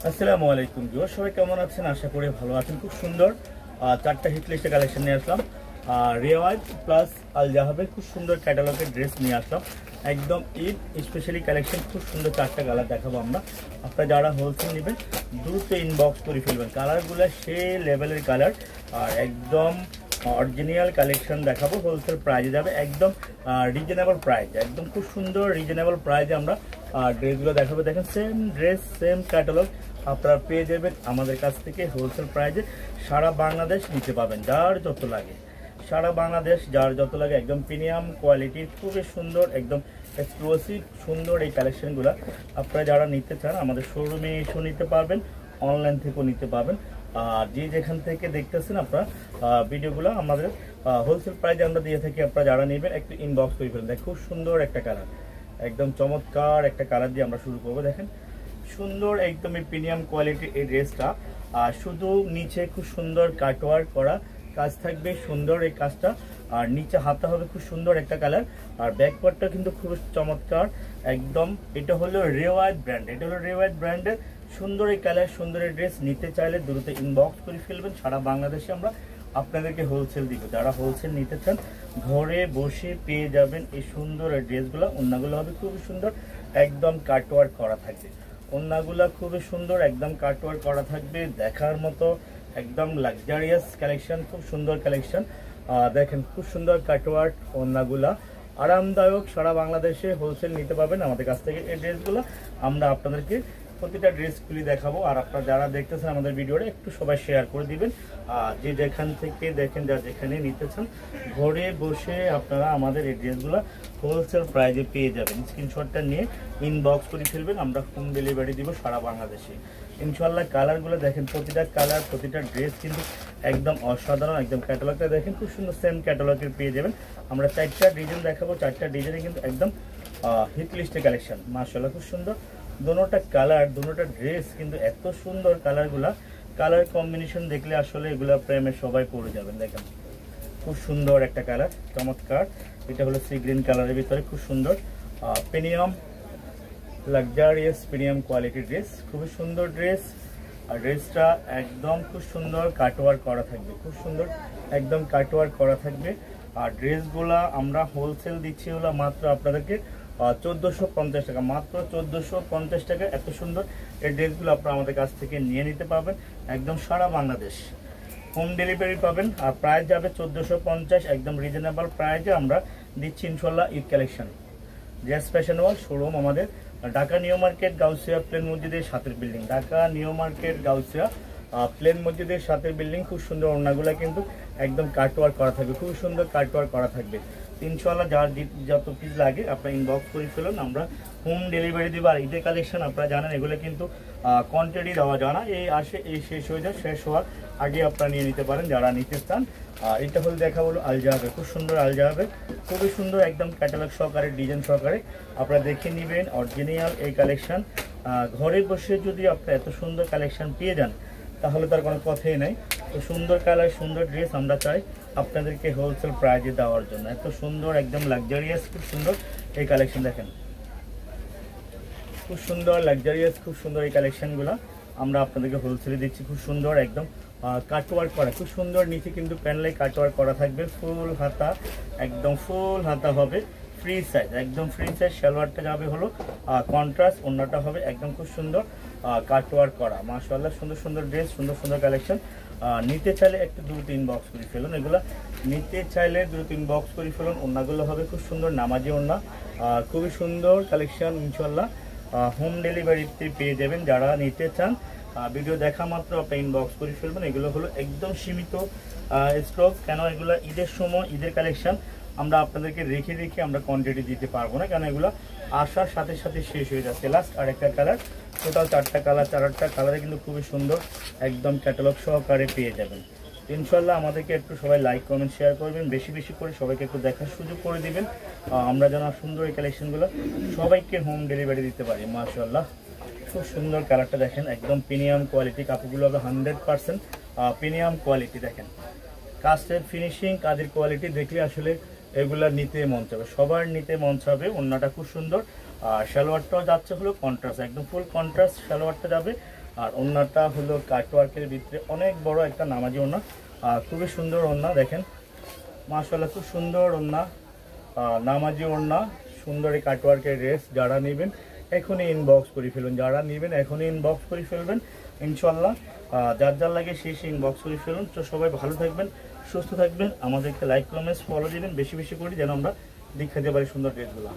আসসালামু আলাইকুম ভিউয়ার, সবাই কেমন আছেন? আশা করি ভালো আছেন। খুব সুন্দর চারটা হিট লিস্টের কালেকশন নিয়ে আসলাম। রেওয়াজ প্লাস আল জাহাবের খুব সুন্দর ক্যাটালগের ড্রেস নিয়ে আসলাম। একদম ঈদ স্পেশালি কালেকশন, খুব সুন্দর চারটা কালার দেখাবো আমরা। আপনারা যারা হোলসেল নেবেন দ্রুত ইনবক্স করে ফেলবেন। কালারগুলো সে লেভেলের কালার আর একদম অরিজিনাল কালেকশন দেখাবো। হোলসেল প্রাইজে যাবে, একদম রিজনেবল প্রাইস, একদম খুব সুন্দর রিজনেবল প্রাইজে আমরা ড্রেসগুলো দেখাবো। দেখেন সেম ড্রেস সেম ক্যাটালগ আপনারা পেয়ে যাবেন আমাদের কাছ থেকে হোলসেল প্রাইজে। সারা বাংলাদেশ নিতে পাবেন, যার যত লাগে সারা বাংলাদেশ যার যত লাগে। একদম প্রিমিয়াম কোয়ালিটির খুবই সুন্দর, একদম এক্সক্লুসিভ সুন্দর এই কালেকশনগুলো আপনারা যারা নিতে চান আমাদের শোরুমে এসেও নিতে পারবেন, অনলাইন থেকেও নিতে পারবেন। আর যে যেখান থেকে দেখতেছেন আপনারা ভিডিওগুলো আমাদের হোলসেল প্রাইজে আমরা দিয়ে থাকি। আপনারা যারা নেবেন একটু ইনবক্স করে ফেলেন। খুব সুন্দর একটা কালার, একদম চমৎকার একটা কালার দিয়ে আমরা শুরু করবো। দেখেন সুন্দর একদম এই প্রিমিয়াম কোয়ালিটির এই ড্রেসটা, আর শুধু নিচে খুব সুন্দর কাটওয়ার্ক করা কাজ থাকবে, সুন্দর এই কাজটা। আর নিচে হাতা হবে খুব সুন্দর একটা কালার, আর ব্যাকপার্টটা কিন্তু খুব চমৎকার একদম। এটা হলো রেওয়াজ ব্র্যান্ড, এটা হলো রেওয়াজ ব্র্যান্ডের সুন্দর এই কালার, সুন্দর এই ড্রেস নিতে চাইলে দ্রুত ইনবক্স করে ফেলবেন। সারা বাংলাদেশে আমরা আপনাদেরকে হোলসেল দিব। যারা হোলসেল নিতে চান ঘরে বসে পেয়ে যাবেন এই সুন্দর এই ড্রেসগুলো। ওড়নাগুলো হবে খুবই সুন্দর, একদম কাটওয়ার্ক করা থাকবে। ওড়নাগুলো খুবই সুন্দর, একদম কাটওয়ার্ক করা থাকবে, দেখার মতো একদম লাক্সারিয়াস কালেকশন, খুব সুন্দর কালেকশন। দেখেন খুব সুন্দর কাটওয়ার্ক ওড়নাগুলা, আরামদায়ক। সারা বাংলাদেশে হোলসেল নিতে পারবেন আমাদের কাছ থেকে এই ড্রেসগুলো। আমরা আপনাদেরকে প্রতিটা ড্রেস খুলে দেখাবো। আর আপনারা যারা দেখতেছেন আমাদের ভিডিওটা একটু সবাই শেয়ার করে দিবেন। যে যেখান থেকে দেখেন, যা যেখানে নিতে চান ঘরে বসে আপনারা আমাদের এই ড্রেসগুলো হোলসেল প্রাইজে পেয়ে যাবেন। স্ক্রিনশটটা নিয়ে ইনবক্স করে ফেলবেন, আমরা হোম ডেলিভারি দিব সারা বাংলাদেশে ইনশাল্লাহ। কালারগুলো দেখেন, প্রতিটা কালার প্রতিটা ড্রেস কিন্তু একদম অসাধারণ। একদম ক্যাটালগটা দেখেন খুব সুন্দর, সেম ক্যাটালগের পেয়ে যাবেন। আমরা চারটা ডিজাইন দেখাবো, চারটা ডিজাইনে কিন্তু একদম হিট লিস্টের কালেকশন। মাশাআল্লাহ খুব সুন্দর দুটোটা কালার, দুটোটা ড্রেস কিন্তু এত সুন্দর। কালারগুলা কালার কম্বিনেশন দেখলে আসলে এগুলা প্রেমে সবাই পড়ে যাবেন। দেখেন খুব সুন্দর একটা কালার, চমৎকার। এটা হলো সি গ্রিন কালারের ভিতরে খুব সুন্দর প্রিমিয়াম লাক্সারিয়াস প্রিমিয়াম কোয়ালিটির ড্রেস, খুবই সুন্দর ড্রেস। আর ড্রেসটা একদম খুব সুন্দর কাটওয়ার্ক করা থাকবে, খুব সুন্দর একদম কাটওয়ার্ক করা থাকবে। আর ড্রেসগুলা আমরা হোলসেল দিচ্ছি হলো মাত্র আপনাদেরকে 1450 টাকা, মাত্র 1450 টাকা। এত সুন্দর এই ড্রেসগুলো আপনারা আমাদের কাছ থেকে নিয়ে নিতে পারবেন, একদম সারা বাংলাদেশ হোম ডেলিভারি পাবেন। আর প্রাইস যাবে 1450, একদম রিজনেবল প্রাইসে আমরা দিচ্ছি ইনশাল্লাহ। Eid collection Jess fashion world showroom আমাদের ঢাকা নিউ মার্কেট গাউসিয়া প্লেন মসজিদের সাথের building, Dhaka New Market Gausia প্লেন মসজিদের সাথের বিল্ডিং। খুব সুন্দর ওড়নাগুলো কিন্তু একদম কাটওয়ার্ক করা থাকবে, খুব সুন্দর কাটওয়ার্ক করা থাকবে। ইনশাল্লাহ যার যত পিস লাগে আপনারা ইনবক্স করে ফেলুন, আমরা হোম ডেলিভারি দেবো। আর ঈদের কালেকশন আপনারা জানেন এগুলো কিন্তু কোয়ান্টিটি দেওয়া যায় না, এই আসে এই শেষ হয়ে যায়, শেষ হওয়ার আগে আপনারা নিয়ে নিতে পারেন যারা নিতে চান। এটা হল দেখা হলো আল জাহাবে, খুব সুন্দর আল জাহাবে, খুবই সুন্দর একদম ক্যাটালগ সহকারে ডিজাইন সহকারে আপনারা দেখে নেবেন অরিজিনাল এই কালেকশন। ঘরে বসে যদি আপনারা এত সুন্দর কালেকশন পেয়ে যান তাহলে তার কোনো কথাই নাই। তো সুন্দর কালার সুন্দর ড্রেস আমরা চাই আপনাদেরকে হোলসেল প্রাইজে দেওয়ার জন্য। এত সুন্দর একদম লাক্সারিয়াস খুব সুন্দর এই কালেকশন। দেখেন খুব সুন্দর লাক্সারিয়াস খুব সুন্দর এই কালেকশনগুলো আমরা আপনাদেরকে হোলসেলে দিচ্ছি। খুব সুন্দর একদম কাটওয়ার্ক করা, খুব সুন্দর। নিচে কিন্তু প্যানেলে কাটওয়ার্ক করা থাকবে, ফুল হাতা, একদম ফুল হাতা হবে, ফ্রি সাইজ, একদম ফ্রি সাইজ। সালোয়ারটা যাবে হলো কন্ট্রাস্ট, ওড়নাটা হবে একদম খুব সুন্দর কাটওয়ার্ক করা। মাশাআল্লাহ সুন্দর সুন্দর ড্রেস, সুন্দর সুন্দর কালেকশন। নিতে চাইলে একটু 2-3 বক্স করে ফেলুন, এগুলো নিতে চাইলে 2-3 বক্স করে ফেলুন। ওড়নাগুলো হবে খুব সুন্দর নামাজি ওড়না, খুবই সুন্দর কালেকশন। ইনশাল্লাহ হোম ডেলিভারিতে পেয়ে যাবেন যারা নিতে চান। ভিডিও দেখা মাত্র আপনি ইনবক্স করে ফেলবেন। এগুলো হলো একদম সীমিত স্টক, কেন এগুলো ঈদের সময় ঈদের কালেকশন আমরা আপনাদেরকে রেখে রেখে আমরা কোয়ান্টিটি দিতে পারবো না, কেন এগুলো আসার সাথে সাথে শেষ হয়ে যাচ্ছে। লাস্ট আরেকটা কালার, টোটাল 4টা কালার, 4টা কালারে কিন্তু খুবই সুন্দর একদম ক্যাটালগ সহকারে পেয়ে যাবেন। ইনশাল্লাহ আমাদেরকে একটু সবাই লাইক কমেন্ট শেয়ার করবেন, বেশি বেশি করে সবাইকে একটু দেখার সুযোগ করে দিবেন, আমরা যেন সুন্দর এই কালেকশনগুলো সবাইকে হোম ডেলিভারি দিতে পারি। মাশাআল্লাহ খুব সুন্দর কালারটা দেখেন, একদম প্রিমিয়াম কোয়ালিটি। কাপড়গুলো হবে 100% প্রিমিয়াম কোয়ালিটি। দেখেন কাজের ফিনিশিং, কাজের কোয়ালিটি দেখলে আসলে এগুলা নিতে মন চাবে, সবার নিতে মন চাবে। ওড়নাটা খুব সুন্দর, আর সালোয়ারটাও যাচ্ছে হলো কন্ট্রাস্ট, একদম ফুল কন্ট্রাস্ট সালোয়ারটা যাবে। আর ওড়নাটা হলো কাটওয়ার্কের ভিতরে অনেক বড় একটা নামাজি ওড়না, খুবই সুন্দর ওড়না দেখেন মাশাআল্লাহ, খুব সুন্দর ওড়না, নামাজি ওড়না, সুন্দর এই কাটওয়ার্কের ড্রেস। যারা নেবেন এখনই ইনবক্স করে ফেলবেন, যারা নেবেন এখনই ইনবক্স করে ফেলবেন ইনশাল্লাহ। যার যার লাগে সেই ইনবক্স করে ফেলুন। তো সবাই ভালো থাকবেন, সুস্থ থাকবেন, আমাদেরকে লাইক কমেন্টস ফলো দিবেন বেশি বেশি করে, যেন আমরা দেখাতে পারি সুন্দর ড্রেসগুলো।